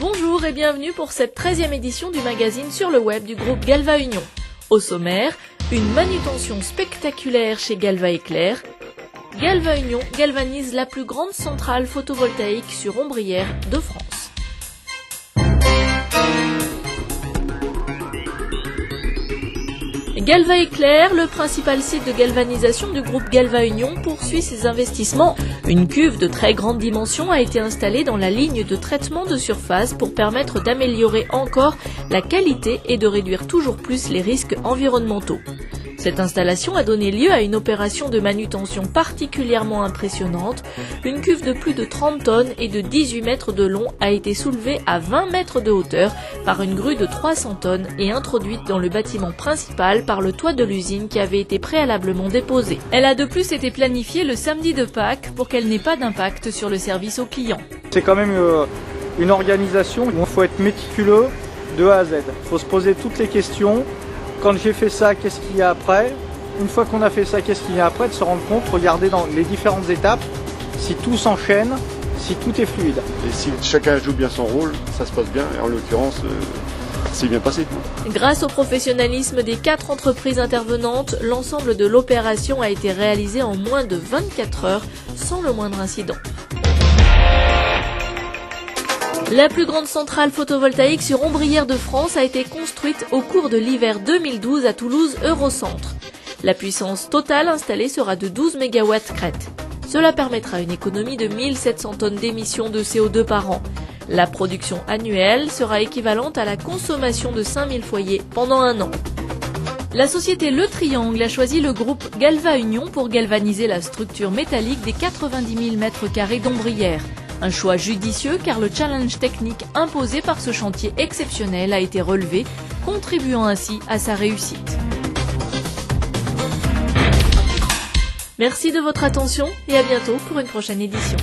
Bonjour et bienvenue pour cette 13e édition du magazine sur le web du groupe Galva Union. Au sommaire, une manutention spectaculaire chez Galva Éclair. Galva Union galvanise la plus grande centrale photovoltaïque sur ombrière de France. Galva Éclair, le principal site de galvanisation du groupe Galva Union, poursuit ses investissements. Une cuve de très grande dimension a été installée dans la ligne de traitement de surface pour permettre d'améliorer encore la qualité et de réduire toujours plus les risques environnementaux. Cette installation a donné lieu à une opération de manutention particulièrement impressionnante. Une cuve de plus de 30 tonnes et de 18 mètres de long a été soulevée à 20 mètres de hauteur par une grue de 300 tonnes et introduite dans le bâtiment principal par le toit de l'usine qui avait été préalablement déposé. Elle a de plus été planifiée le samedi de Pâques pour qu'elle n'ait pas d'impact sur le service aux clients. C'est quand même une organisation où il faut être méticuleux de A à Z. Il faut se poser toutes les questions. Quand j'ai fait ça, qu'est-ce qu'il y a après? Une fois qu'on a fait ça, qu'est-ce qu'il y a après? De se rendre compte, regarder dans les différentes étapes, si tout s'enchaîne, si tout est fluide. Et si chacun joue bien son rôle, ça se passe bien. Et en l'occurrence, c'est bien passé. Grâce au professionnalisme des 4 entreprises intervenantes, l'ensemble de l'opération a été réalisé en moins de 24 heures, sans le moindre incident. La plus grande centrale photovoltaïque sur ombrière de France a été construite au cours de l'hiver 2012 à Toulouse Eurocentre. La puissance totale installée sera de 12 MW crête. Cela permettra une économie de 1700 tonnes d'émissions de CO2 par an. La production annuelle sera équivalente à la consommation de 5000 foyers pendant un an. La société Le Triangle a choisi le groupe Galva Union pour galvaniser la structure métallique des 90 000 m² d'ombrière. Un choix judicieux car le challenge technique imposé par ce chantier exceptionnel a été relevé, contribuant ainsi à sa réussite. Merci de votre attention et à bientôt pour une prochaine édition.